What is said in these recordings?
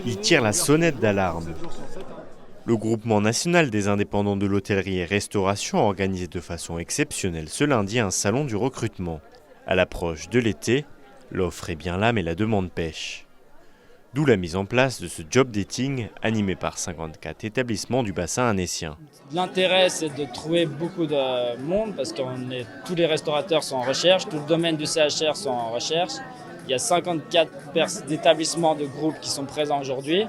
Il tire la sonnette d'alarme. Le groupement national des indépendants de l'hôtellerie et restauration a organisé de façon exceptionnelle ce lundi un salon du recrutement. À l'approche de l'été, l'offre est bien là mais la demande pêche. D'où la mise en place de ce job dating animé par 54 établissements du bassin annécien. L'intérêt, c'est de trouver beaucoup de monde parce que tous les restaurateurs sont en recherche, tout le domaine du CHR sont en recherche. Il y a 54 établissements de groupes qui sont présents aujourd'hui.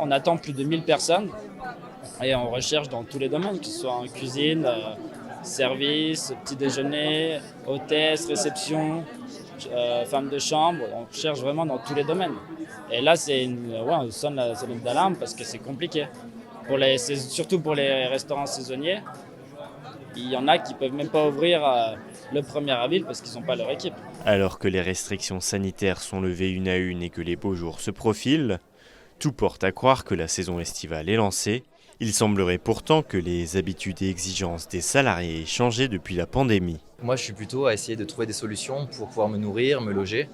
On attend plus de 1000 personnes et on recherche dans tous les domaines, que ce soit en cuisine, service, petit déjeuner, hôtesse, réception, femme de chambre. On cherche vraiment dans tous les domaines. Et là, on sonne la sonnette d'alarme parce que c'est compliqué. Surtout pour les restaurants saisonniers, il y en a qui ne peuvent même pas ouvrir le 1er avril parce qu'ils n'ont pas leur équipe. Alors que les restrictions sanitaires sont levées une à une et que les beaux jours se profilent, tout porte à croire que la saison estivale est lancée. Il semblerait pourtant que les habitudes et exigences des salariés aient changé depuis la pandémie. Moi, je suis plutôt à essayer de trouver des solutions pour pouvoir me nourrir, me loger.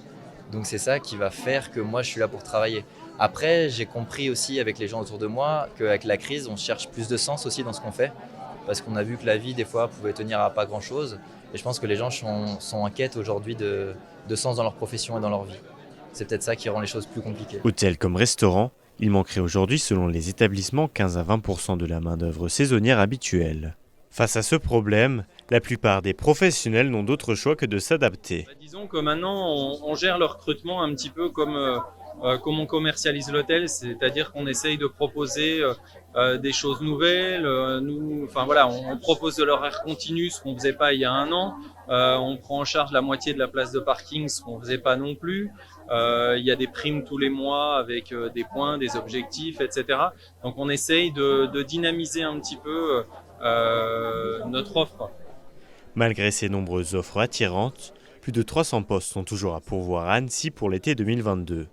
Donc c'est ça qui va faire que moi, je suis là pour travailler. Après, j'ai compris aussi avec les gens autour de moi qu'avec la crise, on cherche plus de sens aussi dans ce qu'on fait. Parce qu'on a vu que la vie, des fois, pouvait tenir à pas grand-chose. Et je pense que les gens sont en quête aujourd'hui de sens dans leur profession et dans leur vie. C'est peut-être ça qui rend les choses plus compliquées. Hôtel comme restaurant, il manquerait aujourd'hui, selon les établissements, 15 à 20% de la main-d'œuvre saisonnière habituelle. Face à ce problème, la plupart des professionnels n'ont d'autre choix que de s'adapter. Disons que maintenant, on gère le recrutement un petit peu comme on commercialise l'hôtel, c'est-à-dire qu'on essaye de proposer des choses nouvelles. On propose de l'horaire continu, ce qu'on ne faisait pas il y a un an. On prend en charge la moitié de la place de parking, ce qu'on ne faisait pas non plus. Il y a des primes tous les mois avec des points, des objectifs, etc. Donc on essaye de dynamiser un petit peu notre offre. Malgré ces nombreuses offres attirantes, plus de 300 postes sont toujours à pourvoir à Annecy pour l'été 2022.